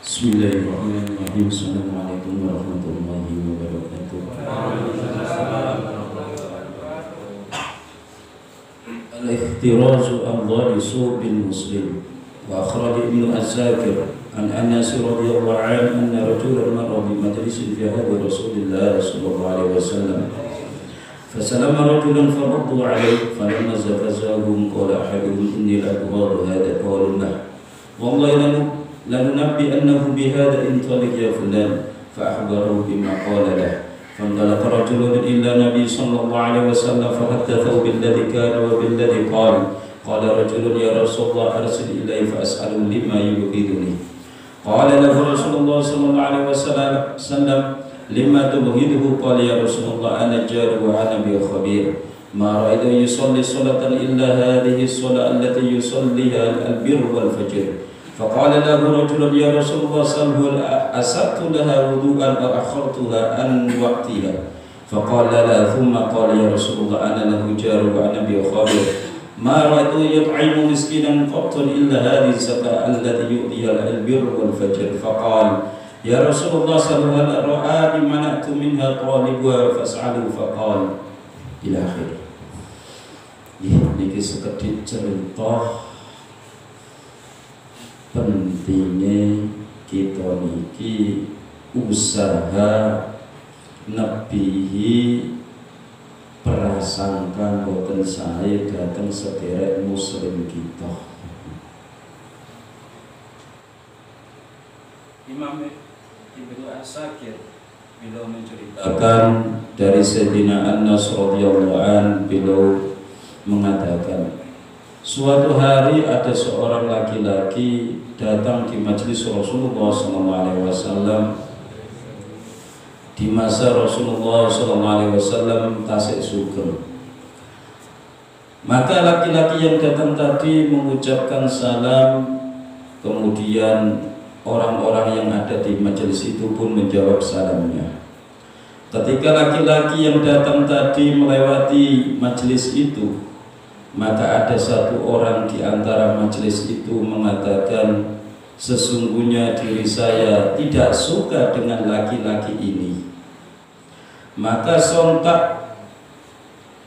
Bismillahirrahmanirrahim. Assalamualaikum warahmatullahi wabarakatuh. Al-ihtirazu afdhalu subil muslim. Wa akhraj Ibnu Asakir an Anas radhiyallahu anhu anna rajulan marra bi majlisin fi hadi Rasulillah sallallahu alaihi wasallam. فسلم رجلا فردوا عليه فلما زفزهم قال أحدهم إني لأبغض هذا قالوا له والله لننبئنه بهذا انطلق يا فلان فأخبره بما قال له فانطلق رجل إلى النبي صلى الله عليه وسلم فحدثه بالذي كان وبالذي قال رجل يا رسول الله أرسل إليه فأسأله لما يبغضني قال له رسول الله صلى الله عليه وسلم لما تبغضه قال يا رسول الله أنا الجار وأنا بخبير ما رأيت يصلي صلاة إلا هذه الصلاة التي يصليها البر والفجر فقال له رجل يا رسول الله سله أسبت لها وضوءا أو أخرتها عن وقتها فقال لا ثم قال يا رسول الله أنا له جار وأنا بخبير ما رأيت يطعم مسكينا قط إلا هذه الزكاة التي يؤتيها البر والفجر فقال ya Rasulullah sallallahu alaihi wasallam mana'tu minha talibwa fas'alu faqal ila akhir. Niki sekedhik cerita pentingnya kita niki usaha nebihi prasangka boten sae dateng sederek muslim kita. Imam Ibnu Asakir beliau menceritakan dari Sayyidina Anas radhiyallahu an, beliau mengatakan suatu hari ada seorang laki-laki datang di majelis Rasulullah SAW di masa Rasulullah SAW tasik sugeng. Maka laki-laki yang datang tadi mengucapkan salam, kemudian orang-orang yang ada di majelis itu pun menjawab salamnya. Ketika laki-laki yang datang tadi melewati majelis itu, maka ada satu orang di antara majelis itu mengatakan, sesungguhnya diri saya tidak suka dengan laki-laki ini. Maka sontak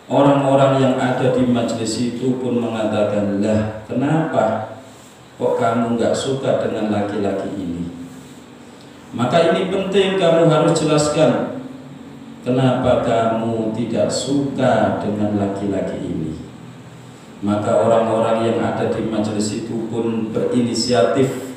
orang-orang yang ada di majelis itu pun mengatakan, lah kenapa kok kamu nggak suka dengan laki-laki ini? Maka ini penting, kamu harus jelaskan kenapa kamu tidak suka dengan laki-laki ini. Maka orang-orang yang ada di majelis itu pun berinisiatif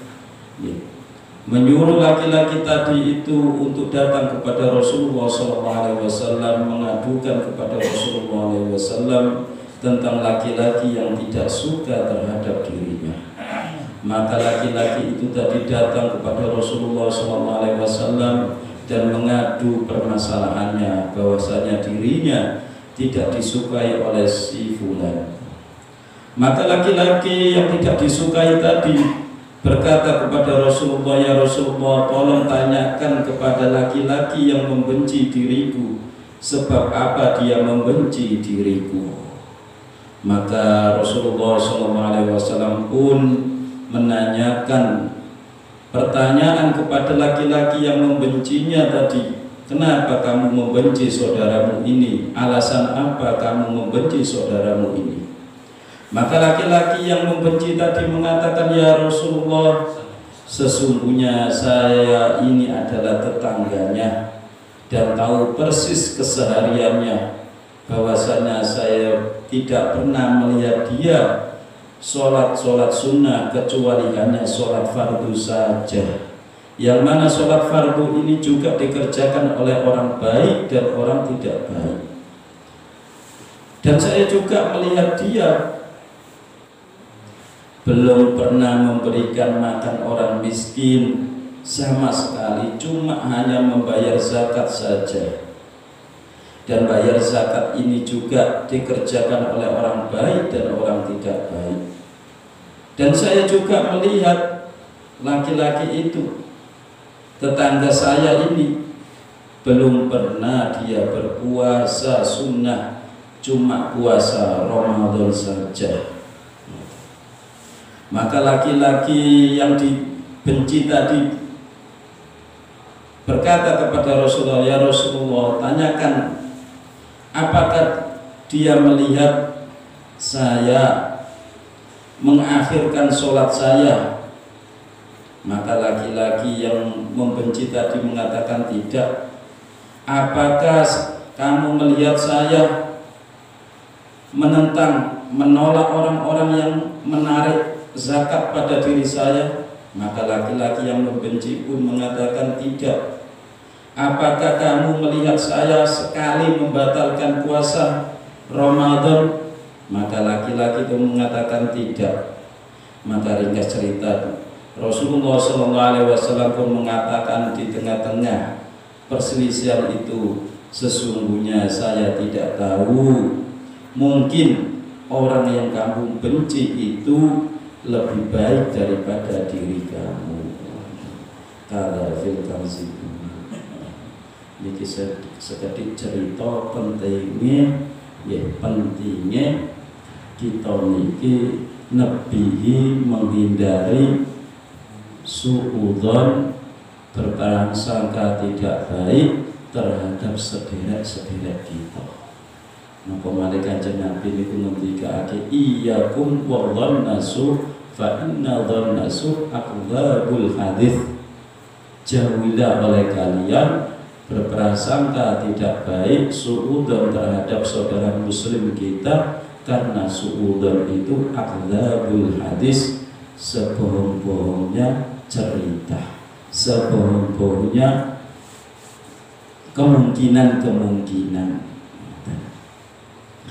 menyuruh laki-laki tadi itu untuk datang kepada Rasulullah SAW, mengadukan kepada Rasulullah SAW tentang laki-laki yang tidak suka terhadap dirinya. Maka laki-laki itu tadi datang kepada Rasulullah SAW dan mengadu permasalahannya bahwasanya dirinya tidak disukai oleh si fulan. Maka laki-laki yang tidak disukai tadi berkata kepada Rasulullah, ya Rasulullah, tolong tanyakan kepada laki-laki yang membenci diriku, sebab apa dia membenci diriku. Maka Rasulullah SAW pun menanyakan pertanyaan kepada laki-laki yang membencinya tadi, kenapa kamu membenci saudaramu ini? Alasan apa kamu membenci saudaramu ini? Maka laki-laki yang membenci tadi mengatakan, ya Rasulullah, sesungguhnya saya ini adalah tetangganya dan tahu persis kesehariannya, bahwasanya saya tidak pernah melihat dia sholat sunnah kecuali hanya sholat fardu saja, yang mana sholat fardu ini juga dikerjakan oleh orang baik dan orang tidak baik. Dan saya juga melihat dia belum pernah memberikan makan orang miskin sama sekali, cuma hanya membayar zakat saja. Dan bayar zakat ini juga dikerjakan oleh orang baik dan orang tidak baik. Dan saya juga melihat laki-laki itu, tetangga saya ini, belum pernah dia berpuasa sunnah, cuma puasa Ramadan saja. Maka laki-laki yang dibenci tadi berkata kepada Rasulullah, "Ya Rasulullah, tanyakan apakah dia melihat saya mengakhirkan sholat saya?" Maka laki-laki yang membenci tadi mengatakan, "Tidak." "Apakah kamu melihat saya menolak orang-orang yang menarik zakat pada diri saya?" Maka laki-laki yang membenci pun mengatakan, "Tidak." "Apakah kamu melihat saya sekali membatalkan puasa Ramadan?" Maka laki-laki itu mengatakan, "Tidak." Maka ringkas cerita, Rasulullah SAW pun mengatakan di tengah-tengah perselisihan itu, "Sesungguhnya saya tidak tahu, mungkin orang yang kamu benci itu lebih baik daripada diri kamu." Kala fil kanzi. Niki sekedhik cerita pentingnya kita niki nebihi menghindari suudzon, berprasangka tidak baik terhadap sederek-sederek kita. Maka malaikat Nabi niku ngendikake, "Iyyakum wadhannasu fa inna dhannasu aqdhabul hadits." Jauhilah oleh kalian berprasangka tidak baik, suudzon terhadap saudara muslim kita, karena suudzon itu aqdhabul hadits, sebohong-bohongnya cerita, sebohong-bohongnya kemungkinan-kemungkinan.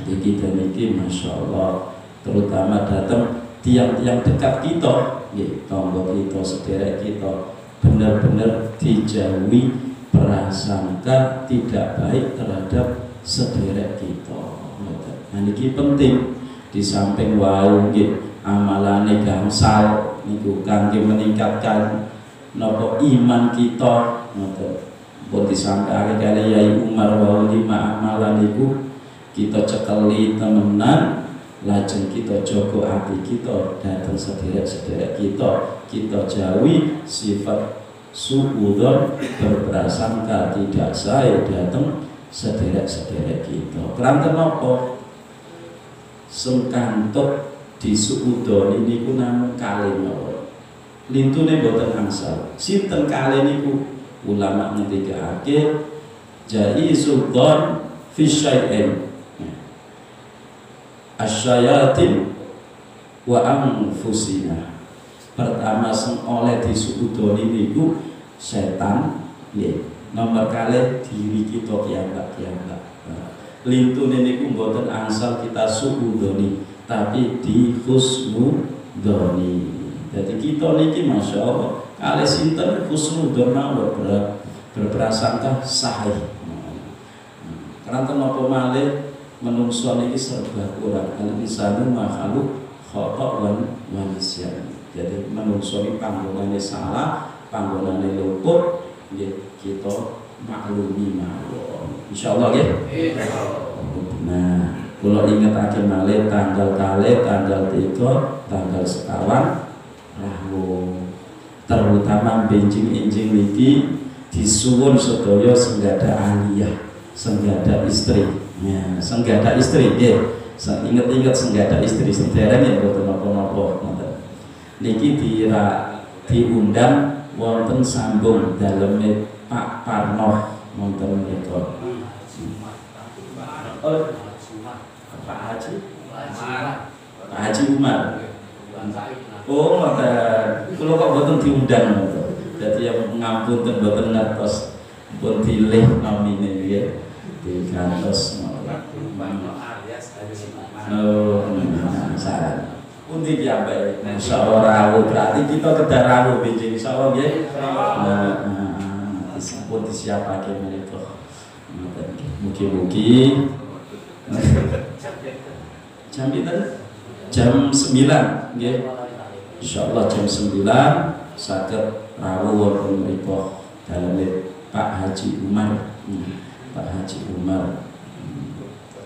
Jadi kita niki Masya Allah, terutama datang tiang-tiang dekat kita, tonggo kita, sederek kita, benar-benar dijauhi prasangka tidak baik terhadap sederek kita. Nah niki penting, di samping wau amalane gangsal niku kangge meningkatkan napa iman kita, pun disampaikan kali Yai Umar wau 5 amalan niku kita cekeli temenan, lajeng kita jogo hati kita datang sederek-sederek kita jauhi sifat suudzon, berprasangka tidak saya datang sederek-sederek kita. Keranten napa? Sengkantuk di suudzon niku namung kalih mawon. Lintune boten angsal. Sinten kalih niku? Ulama ngendikake jaizudzon fi syai'in asyayatin wa anfusina. Pertama sing oleh disuudoni niku setan, nggih. Nomor kalih diri kita piyambak-piyambak. Lintune niku mboten angsal kita suudoni, tapi di husnudzoni. Jadi kita niki Masya Allah kalih sinten husnudzon mawon, berprasangka sahih. Karena napa malih menungso niki serba kurang, al-insanu makhluk khata' wa nisyan. Jadi menungso niki panggonane salah, panggonane luput, nggih kita maklumi mawon. Insyaallah nggih. Nah, kula ingetake malih tanggal kalih, tanggal 3, tanggal sekawan Rabu. Terutama benjing-enjing niki disuwun sedaya senggada aliyah, senggada istri. Ya, senggada istri nggih. Ingat-ingat senggada istri sederek ya boten napa-napa ngoten. Niki diundang wonten sambung daleme Pak Parno wonten menika. Pak Haji? Pak Haji Umar. Oh, maka kula kok boten diundang ngoten. Dadi yang ngapunten boten ngertos pun dilih nomine nggih. Di kantos saran pundi piyambake insyaallah rawuh, berarti kita kedah rawuh benjing insyaallah nggih. Disebut disiapake menika. Mugi-mugi jam pinten? Jam 9 nggih. Insyaallah jam 9 saged rawuh wonten mriku daleme Pak Haji Umar. Pak Haji Umar.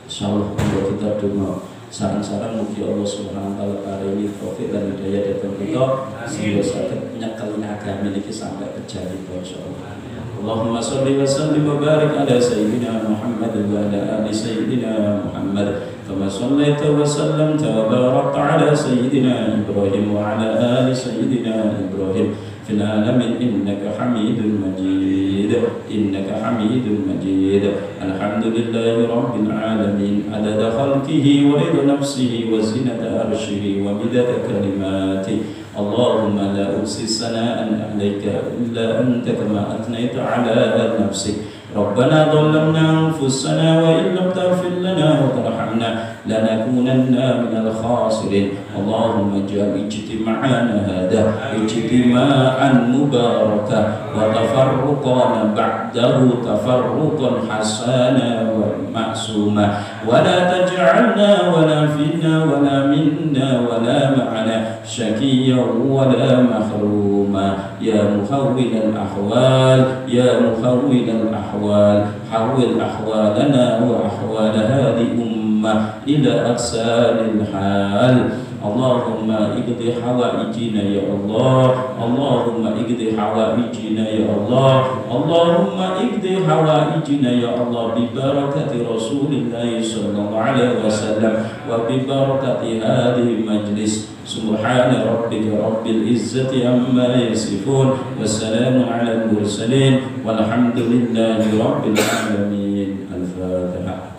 Insyaallah kita donga sareng-sareng mugi Allah Subhanahu wa taala paringi taufik dan hidayah dhateng kita sehingga saged nyekeli agami niki sampai terjadi insyaallah. اللهم صل وسلم وبارك على سيدنا محمد وعلى آل سيدنا محمد كما صليت وسلمت وباركت على سيدنا إبراهيم وعلى آل سيدنا إبراهيم في العالمين إنك حميد مجيد إنك حميد مجيد. الحمد لله رب العالمين عدد خلقه ورضا نفسه وزنة عرشه ومدد كلماته. اللهم لا أحصي ثناء عليك إلا أنت كما أثنيت على نفسك. ربنا ظلمنا أنفسنا وإن لم تغفر لنا وترحمنا لنكونن من الخاسرين. اللهم اجعل اجتماعنا هذا اجتماعا مباركا وتفرقنا بعده تفرقا حسنا ومعصوما ولا تجعلنا ولا فينا ولا منا ولا معنا شقيا ولا محروما. يا محول الأحوال يا محول الأحوال حول أحوالنا وأحوال هذه الأمة إلى أحسن الحال. اللهم اقض حوائجنا يا الله. اللهم اقض حوائجنا يا الله. اللهم اقض حوائجنا يا الله ببركة رسول الله صلى الله عليه وسلم وببركة هذه المجلس. سبحان ربك رب العزة عما يصفون والسلام على المرسلين والحمد لله رب العالمين. الفاتحة.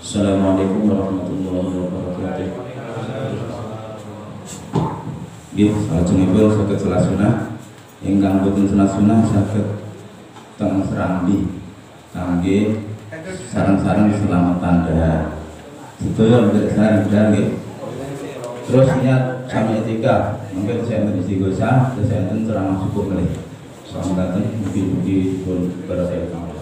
Assalamualaikum warahmatullahi wabarakatuh. Nggih, salajengipun saged salat sunah ingkang boten salat sunah saged teng Serambi kangge sareng-sareng selamatan dahar. Sedaya mboten sareng dahar nggih. Terus niat sami etika mungkin saya istighosah terus enten ceramah cukup malih. Sampun mugi-mugi dipun berkahi.